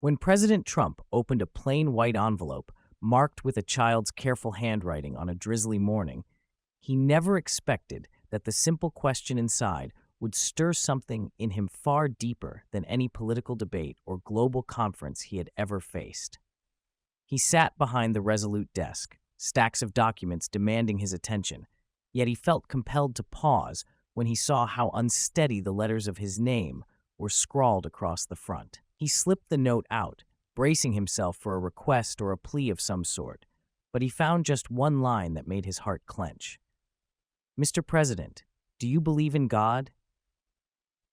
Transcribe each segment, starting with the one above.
When President Trump opened a plain white envelope marked with a child's careful handwriting on a drizzly morning, he never expected that the simple question inside would stir something in him far deeper than any political debate or global conference he had ever faced. He sat behind the resolute desk, stacks of documents demanding his attention, yet he felt compelled to pause when he saw how unsteady the letters of his name were scrawled across the front. He slipped the note out, bracing himself for a request or a plea of some sort, but he found just one line that made his heart clench. "Mr. President, do you believe in God?"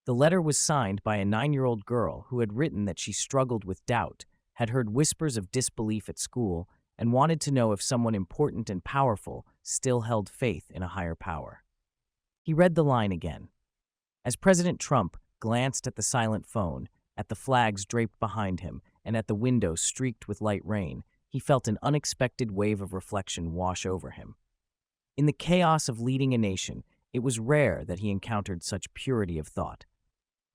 The letter was signed by a 9-year-old girl who had written that she struggled with doubt, had heard whispers of disbelief at school, and wanted to know if someone important and powerful still held faith in a higher power. He read the line again. As President Trump glanced at the silent phone, at the flags draped behind him, and at the window streaked with light rain, he felt an unexpected wave of reflection wash over him. In the chaos of leading a nation, it was rare that he encountered such purity of thought.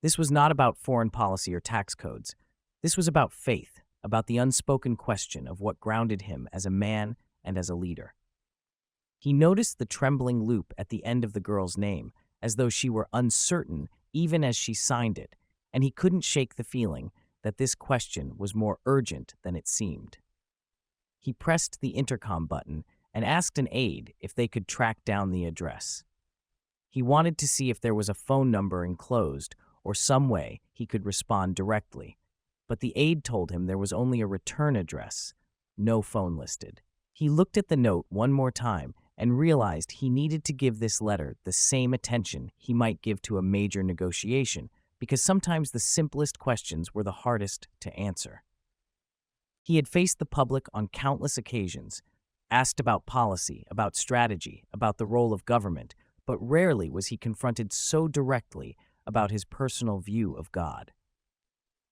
This was not about foreign policy or tax codes. This was about faith, about the unspoken question of what grounded him as a man and as a leader. He noticed the trembling loop at the end of the girl's name, as though she were uncertain even as she signed it, and he couldn't shake the feeling that this question was more urgent than it seemed. He pressed the intercom button and asked an aide if they could track down the address. He wanted to see if there was a phone number enclosed or some way he could respond directly, but the aide told him there was only a return address, no phone listed. He looked at the note one more time and realized he needed to give this letter the same attention he might give to a major negotiation, because sometimes the simplest questions were the hardest to answer. He had faced the public on countless occasions, asked about policy, about strategy, about the role of government, but rarely was he confronted so directly about his personal view of God.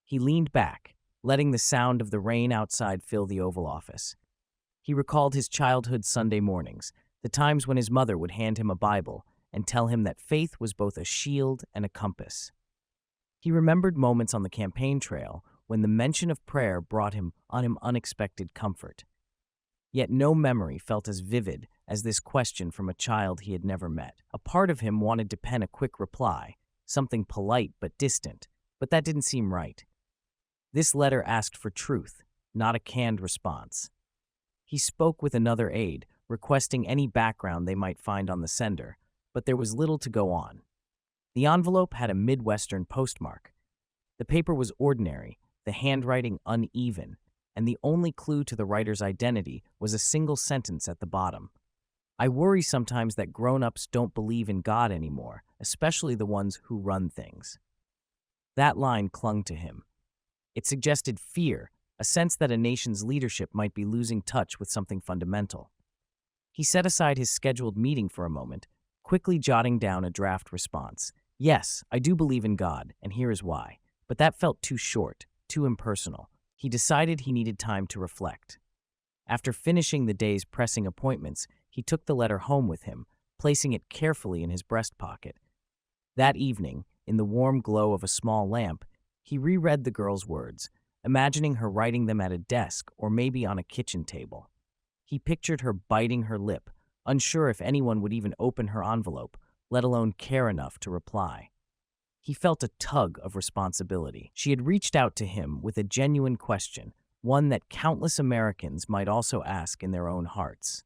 He leaned back, letting the sound of the rain outside fill the Oval Office. He recalled his childhood Sunday mornings, the times when his mother would hand him a Bible and tell him that faith was both a shield and a compass. He remembered moments on the campaign trail when the mention of prayer brought him unexpected comfort. Yet no memory felt as vivid as this question from a child he had never met. A part of him wanted to pen a quick reply, something polite but distant, but that didn't seem right. This letter asked for truth, not a canned response. He spoke with another aide, requesting any background they might find on the sender, but there was little to go on. The envelope had a Midwestern postmark. The paper was ordinary, the handwriting uneven, and the only clue to the writer's identity was a single sentence at the bottom. "I worry sometimes that grown-ups don't believe in God anymore, especially the ones who run things." That line clung to him. It suggested fear, a sense that a nation's leadership might be losing touch with something fundamental. He set aside his scheduled meeting for a moment, quickly jotting down a draft response. "Yes, I do believe in God, and here is why." But that felt too short, too impersonal. He decided he needed time to reflect. After finishing the day's pressing appointments, he took the letter home with him, placing it carefully in his breast pocket. That evening, in the warm glow of a small lamp, he reread the girl's words, imagining her writing them at a desk or maybe on a kitchen table. He pictured her biting her lip, unsure if anyone would even open her envelope, let alone care enough to reply. He felt a tug of responsibility. She had reached out to him with a genuine question, one that countless Americans might also ask in their own hearts.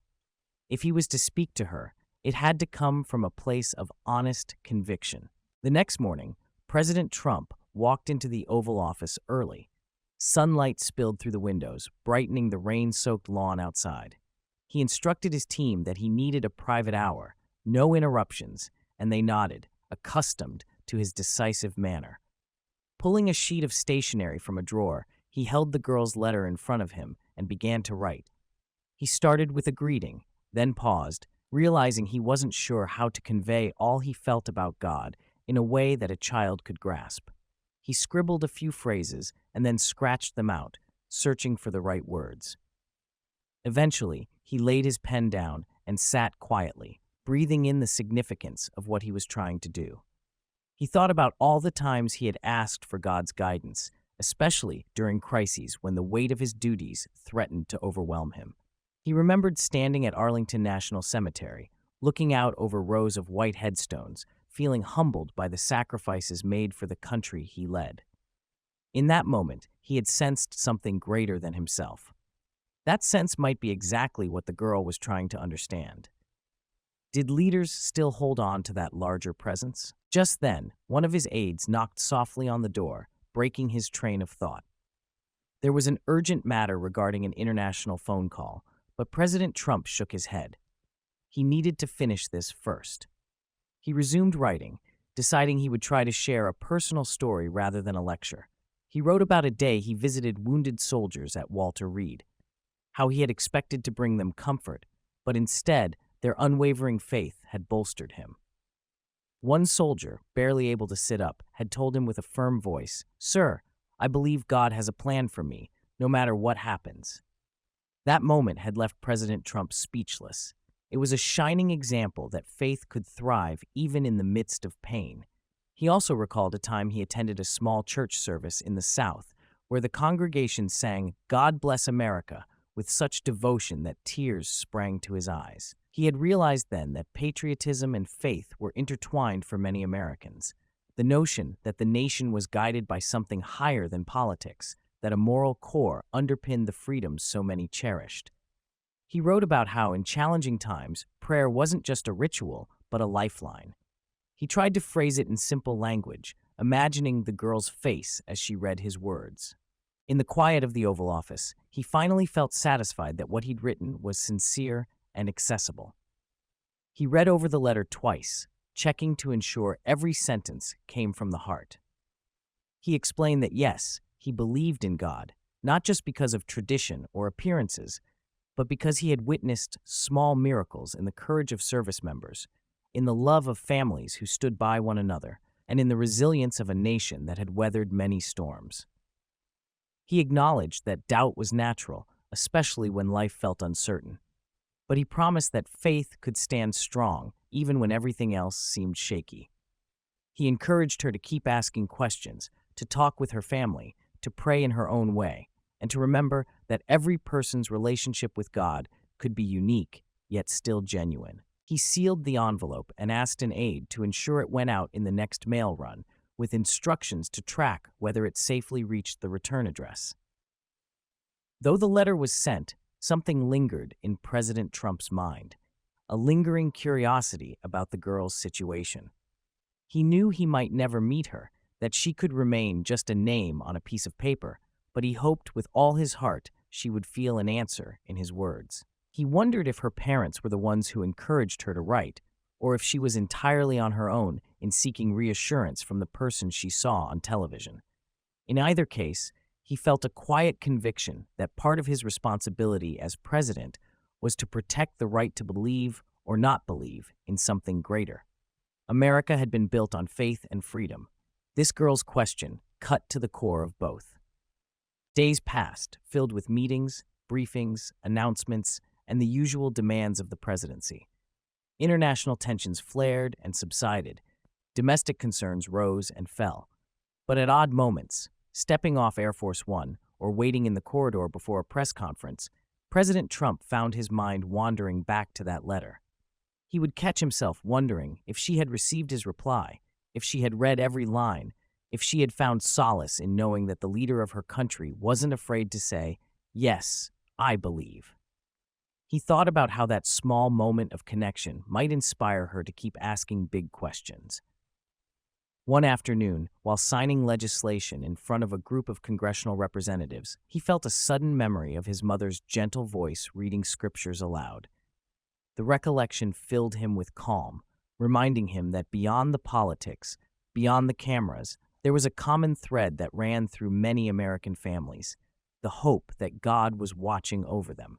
If he was to speak to her, it had to come from a place of honest conviction. The next morning, President Trump walked into the Oval Office early. Sunlight spilled through the windows, brightening the rain-soaked lawn outside. He instructed his team that he needed a private hour, no interruptions, and they nodded, accustomed to his decisive manner. Pulling a sheet of stationery from a drawer, he held the girl's letter in front of him and began to write. He started with a greeting, then paused, realizing he wasn't sure how to convey all he felt about God in a way that a child could grasp. He scribbled a few phrases and then scratched them out, searching for the right words. Eventually, he laid his pen down and sat quietly, breathing in the significance of what he was trying to do. He thought about all the times he had asked for God's guidance, especially during crises when the weight of his duties threatened to overwhelm him. He remembered standing at Arlington National Cemetery, looking out over rows of white headstones, feeling humbled by the sacrifices made for the country he led. In that moment, he had sensed something greater than himself. That sense might be exactly what the girl was trying to understand. Did leaders still hold on to that larger presence? Just then, one of his aides knocked softly on the door, breaking his train of thought. There was an urgent matter regarding an international phone call, but President Trump shook his head. He needed to finish this first. He resumed writing, deciding he would try to share a personal story rather than a lecture. He wrote about a day he visited wounded soldiers at Walter Reed, how he had expected to bring them comfort, but instead, their unwavering faith had bolstered him. One soldier, barely able to sit up, had told him with a firm voice, "Sir, I believe God has a plan for me, no matter what happens." That moment had left President Trump speechless. It was a shining example that faith could thrive even in the midst of pain. He also recalled a time he attended a small church service in the South, where the congregation sang "God Bless America" with such devotion that tears sprang to his eyes. He had realized then that patriotism and faith were intertwined for many Americans. The notion that the nation was guided by something higher than politics, that a moral core underpinned the freedoms so many cherished. He wrote about how, in challenging times, prayer wasn't just a ritual, but a lifeline. He tried to phrase it in simple language, imagining the girl's face as she read his words. In the quiet of the Oval Office, he finally felt satisfied that what he'd written was sincere and accessible. He read over the letter twice, checking to ensure every sentence came from the heart. He explained that yes, he believed in God, not just because of tradition or appearances, but because he had witnessed small miracles in the courage of service members, in the love of families who stood by one another, and in the resilience of a nation that had weathered many storms. He acknowledged that doubt was natural, especially when life felt uncertain. But he promised that faith could stand strong even when everything else seemed shaky. He encouraged her to keep asking questions, to talk with her family, to pray in her own way, and to remember that every person's relationship with God could be unique, yet still genuine. He sealed the envelope and asked an aide to ensure it went out in the next mail run, with instructions to track whether it safely reached the return address. Though the letter was sent, something lingered in President Trump's mind, a lingering curiosity about the girl's situation. He knew he might never meet her, that she could remain just a name on a piece of paper, but he hoped with all his heart she would feel an answer in his words. He wondered if her parents were the ones who encouraged her to write, or if she was entirely on her own in seeking reassurance from the person she saw on television. In either case, he felt a quiet conviction that part of his responsibility as president was to protect the right to believe or not believe in something greater. America had been built on faith and freedom. This girl's question cut to the core of both. Days passed, filled with meetings, briefings, announcements, and the usual demands of the presidency. International tensions flared and subsided. Domestic concerns rose and fell. But at odd moments, stepping off Air Force One or waiting in the corridor before a press conference, President Trump found his mind wandering back to that letter. He would catch himself wondering if she had received his reply, if she had read every line, if she had found solace in knowing that the leader of her country wasn't afraid to say, "Yes, I believe." He thought about how that small moment of connection might inspire her to keep asking big questions. One afternoon, while signing legislation in front of a group of congressional representatives, he felt a sudden memory of his mother's gentle voice reading scriptures aloud. The recollection filled him with calm, reminding him that beyond the politics, beyond the cameras, there was a common thread that ran through many American families, the hope that God was watching over them.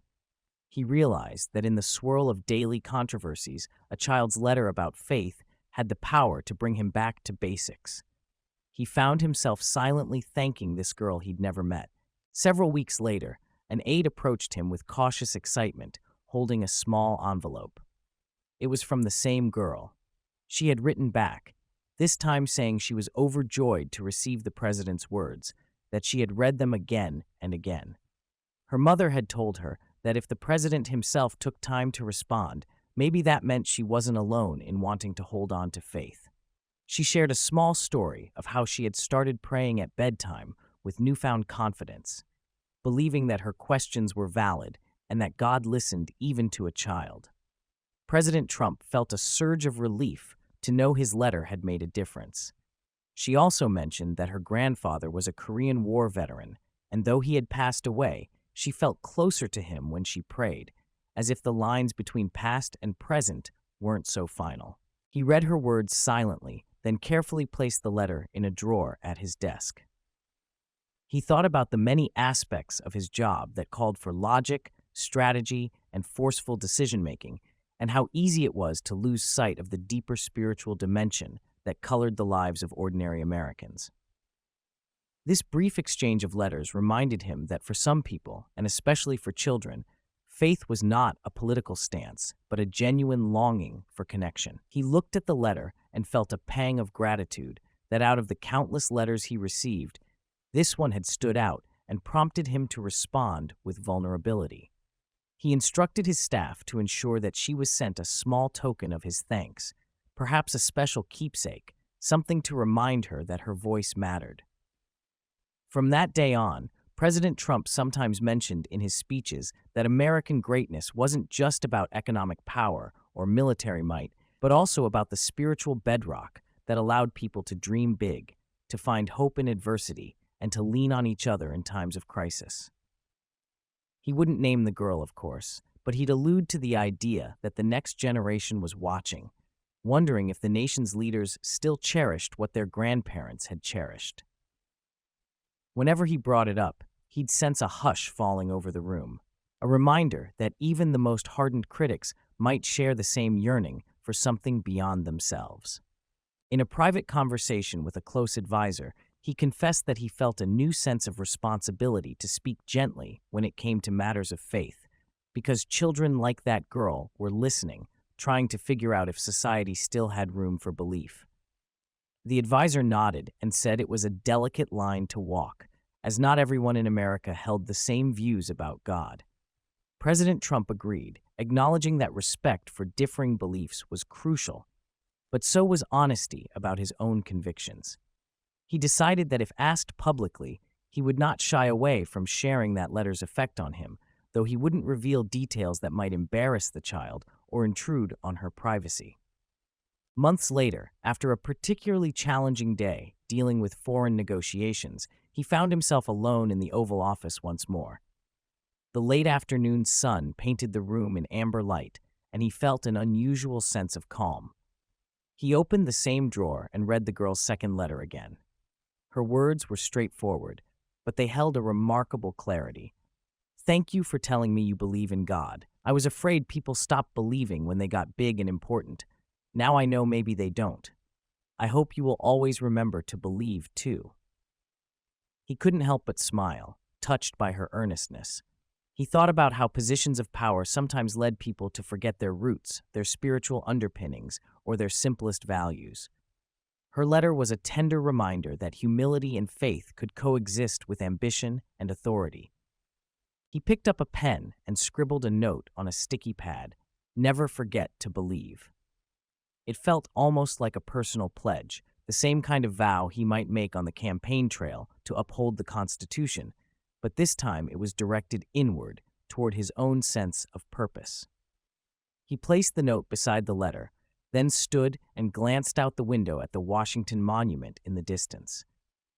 He realized that in the swirl of daily controversies, a child's letter about faith had the power to bring him back to basics. He found himself silently thanking this girl he'd never met. Several weeks later, an aide approached him with cautious excitement, holding a small envelope. It was from the same girl. She had written back, this time saying she was overjoyed to receive the president's words, that she had read them again and again. Her mother had told her that if the president himself took time to respond, maybe that meant she wasn't alone in wanting to hold on to faith. She shared a small story of how she had started praying at bedtime with newfound confidence, believing that her questions were valid and that God listened even to a child. President Trump felt a surge of relief to know his letter had made a difference. She also mentioned that her grandfather was a Korean War veteran, and though he had passed away, she felt closer to him when she prayed, as if the lines between past and present weren't so final. He read her words silently, then carefully placed the letter in a drawer at his desk. He thought about the many aspects of his job that called for logic, strategy, and forceful decision-making, and how easy it was to lose sight of the deeper spiritual dimension that colored the lives of ordinary Americans. This brief exchange of letters reminded him that for some people, and especially for children, faith was not a political stance, but a genuine longing for connection. He looked at the letter and felt a pang of gratitude that out of the countless letters he received, this one had stood out and prompted him to respond with vulnerability. He instructed his staff to ensure that she was sent a small token of his thanks, perhaps a special keepsake, something to remind her that her voice mattered. From that day on, President Trump sometimes mentioned in his speeches that American greatness wasn't just about economic power or military might, but also about the spiritual bedrock that allowed people to dream big, to find hope in adversity, and to lean on each other in times of crisis. He wouldn't name the girl, of course, but he'd allude to the idea that the next generation was watching, wondering if the nation's leaders still cherished what their grandparents had cherished. Whenever he brought it up, he'd sense a hush falling over the room, a reminder that even the most hardened critics might share the same yearning for something beyond themselves. In a private conversation with a close advisor, he confessed that he felt a new sense of responsibility to speak gently when it came to matters of faith, because children like that girl were listening, trying to figure out if society still had room for belief. The advisor nodded and said it was a delicate line to walk, as not everyone in America held the same views about God. President Trump agreed, acknowledging that respect for differing beliefs was crucial, but so was honesty about his own convictions. He decided that if asked publicly, he would not shy away from sharing that letter's effect on him, though he wouldn't reveal details that might embarrass the child or intrude on her privacy. Months later, after a particularly challenging day dealing with foreign negotiations, he found himself alone in the Oval Office once more. The late afternoon sun painted the room in amber light, and he felt an unusual sense of calm. He opened the same drawer and read the girl's second letter again. Her words were straightforward, but they held a remarkable clarity. "Thank you for telling me you believe in God. I was afraid people stopped believing when they got big and important. Now I know maybe they don't. I hope you will always remember to believe, too." He couldn't help but smile, touched by her earnestness. He thought about how positions of power sometimes led people to forget their roots, their spiritual underpinnings, or their simplest values. Her letter was a tender reminder that humility and faith could coexist with ambition and authority. He picked up a pen and scribbled a note on a sticky pad, "Never forget to believe." It felt almost like a personal pledge, the same kind of vow he might make on the campaign trail to uphold the Constitution, but this time it was directed inward, toward his own sense of purpose. He placed the note beside the letter, then stood and glanced out the window at the Washington Monument in the distance.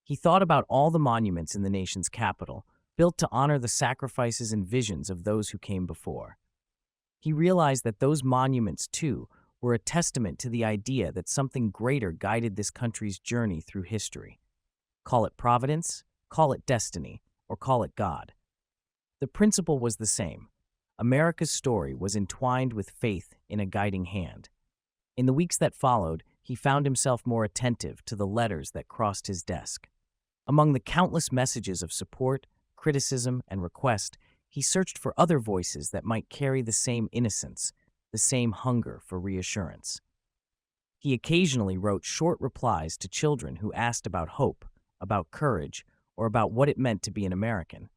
He thought about all the monuments in the nation's capital, built to honor the sacrifices and visions of those who came before. He realized that those monuments, too, were a testament to the idea that something greater guided this country's journey through history. Call it providence, call it destiny, or call it God. The principle was the same. America's story was entwined with faith in a guiding hand. In the weeks that followed, he found himself more attentive to the letters that crossed his desk. Among the countless messages of support, criticism, and request, he searched for other voices that might carry the same innocence, the same hunger for reassurance. He occasionally wrote short replies to children who asked about hope, about courage, or about what it meant to be an American.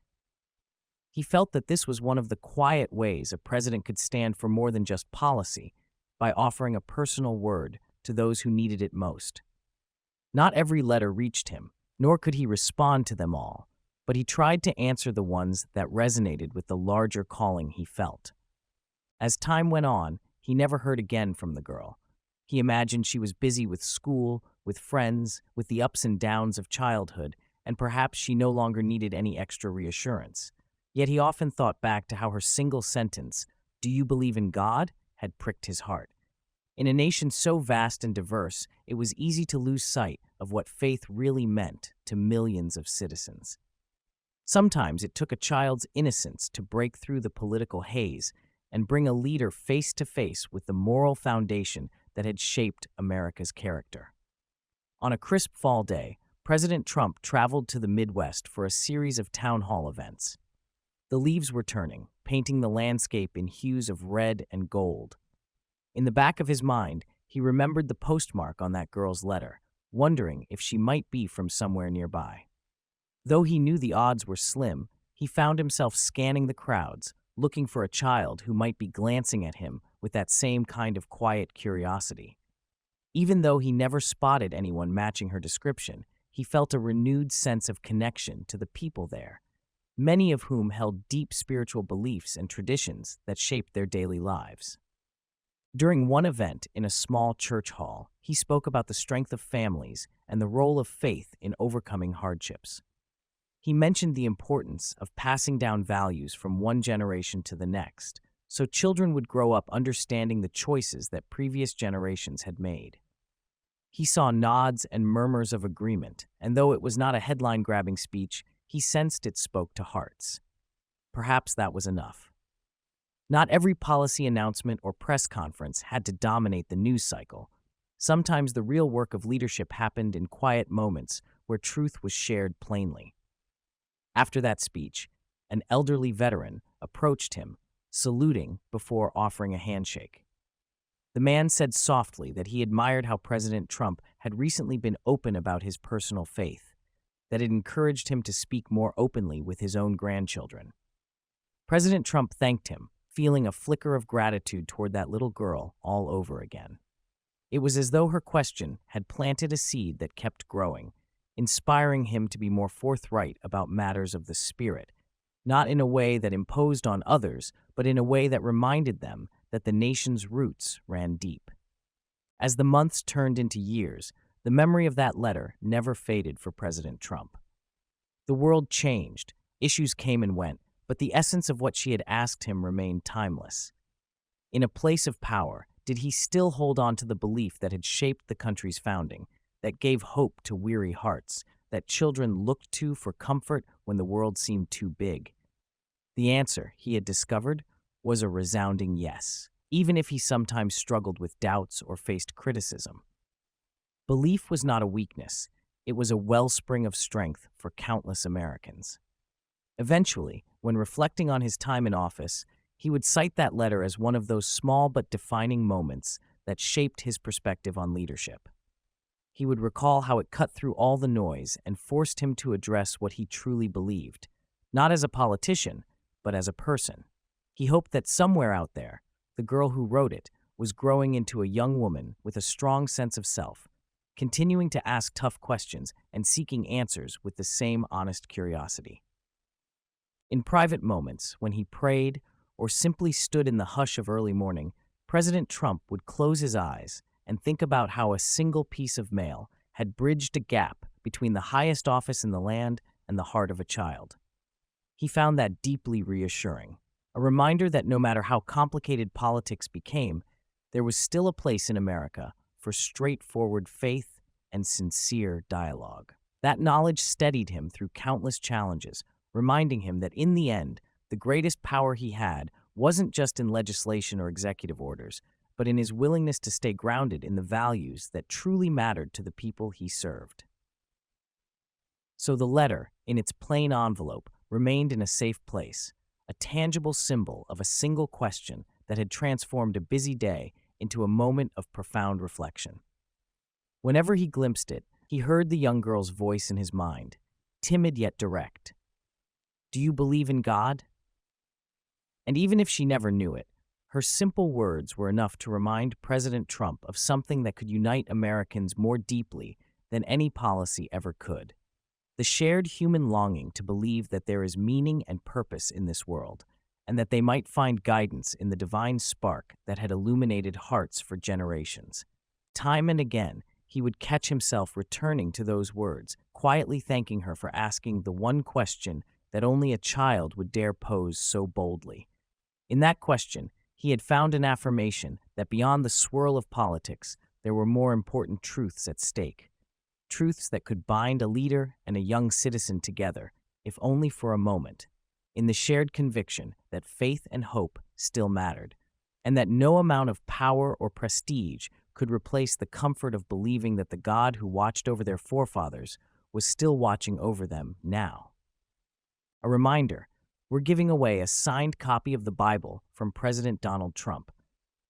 He felt that this was one of the quiet ways a president could stand for more than just policy, by offering a personal word to those who needed it most. Not every letter reached him, nor could he respond to them all, but he tried to answer the ones that resonated with the larger calling he felt. As time went on, he never heard again from the girl. He imagined she was busy with school, with friends, with the ups and downs of childhood, and perhaps she no longer needed any extra reassurance. Yet he often thought back to how her single sentence, "Do you believe in God?" had pricked his heart. In a nation so vast and diverse, it was easy to lose sight of what faith really meant to millions of citizens. Sometimes it took a child's innocence to break through the political haze and bring a leader face to face with the moral foundation that had shaped America's character. On a crisp fall day, President Trump traveled to the Midwest for a series of town hall events. The leaves were turning, painting the landscape in hues of red and gold. In the back of his mind, he remembered the postmark on that girl's letter, wondering if she might be from somewhere nearby. Though he knew the odds were slim, he found himself scanning the crowds, looking for a child who might be glancing at him with that same kind of quiet curiosity. Even though he never spotted anyone matching her description, he felt a renewed sense of connection to the people there, many of whom held deep spiritual beliefs and traditions that shaped their daily lives. During one event in a small church hall, he spoke about the strength of families and the role of faith in overcoming hardships. He mentioned the importance of passing down values from one generation to the next, so children would grow up understanding the choices that previous generations had made. He saw nods and murmurs of agreement, and though it was not a headline-grabbing speech, he sensed it spoke to hearts. Perhaps that was enough. Not every policy announcement or press conference had to dominate the news cycle. Sometimes the real work of leadership happened in quiet moments where truth was shared plainly. After that speech, an elderly veteran approached him, saluting before offering a handshake. The man said softly that he admired how President Trump had recently been open about his personal faith, that it encouraged him to speak more openly with his own grandchildren. President Trump thanked him, feeling a flicker of gratitude toward that little girl all over again. It was as though her question had planted a seed that kept growing, inspiring him to be more forthright about matters of the spirit, not in a way that imposed on others, but in a way that reminded them that the nation's roots ran deep. As the months turned into years, the memory of that letter never faded for President Trump. The world changed, issues came and went, but the essence of what she had asked him remained timeless. In a place of power, did he still hold on to the belief that had shaped the country's founding, that gave hope to weary hearts, that children looked to for comfort when the world seemed too big? The answer, he had discovered, was a resounding yes, even if he sometimes struggled with doubts or faced criticism. Belief was not a weakness, it was a wellspring of strength for countless Americans. Eventually, when reflecting on his time in office, he would cite that letter as one of those small but defining moments that shaped his perspective on leadership. He would recall how it cut through all the noise and forced him to address what he truly believed, not as a politician, but as a person. He hoped that somewhere out there, the girl who wrote it was growing into a young woman with a strong sense of self, continuing to ask tough questions and seeking answers with the same honest curiosity. In private moments, when he prayed or simply stood in the hush of early morning, President Trump would close his eyes and think about how a single piece of mail had bridged a gap between the highest office in the land and the heart of a child. He found that deeply reassuring, a reminder that no matter how complicated politics became, there was still a place in America for straightforward faith and sincere dialogue. That knowledge steadied him through countless challenges, reminding him that in the end, the greatest power he had wasn't just in legislation or executive orders, but in his willingness to stay grounded in the values that truly mattered to the people he served. So the letter, in its plain envelope, remained in a safe place, a tangible symbol of a single question that had transformed a busy day into a moment of profound reflection. Whenever he glimpsed it, he heard the young girl's voice in his mind. timid yet direct. Do you believe in God? And even if she never knew it, her simple words were enough to remind President Trump of something that could unite Americans more deeply than any policy ever could: the shared human longing to believe that there is meaning and purpose in this world, and that they might find guidance in the divine spark that had illuminated hearts for generations. Time and again, he would catch himself returning to those words, quietly thanking her for asking the one question that only a child would dare pose so boldly. In that question, he had found an affirmation that beyond the swirl of politics, there were more important truths at stake. Truths that could bind a leader and a young citizen together, if only for a moment, in the shared conviction that faith and hope still mattered, and that no amount of power or prestige could replace the comfort of believing that the God who watched over their forefathers was still watching over them now. A reminder: we're giving away a signed copy of the Bible from President Donald Trump.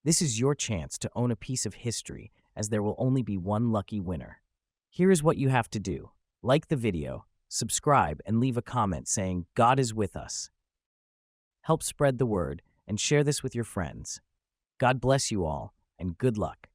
This is your chance to own a piece of history, as there will only be one lucky winner. Here is what you have to do: like the video, subscribe, and leave a comment saying "God is with us." Help spread the word and share this with your friends. God bless you all, and good luck.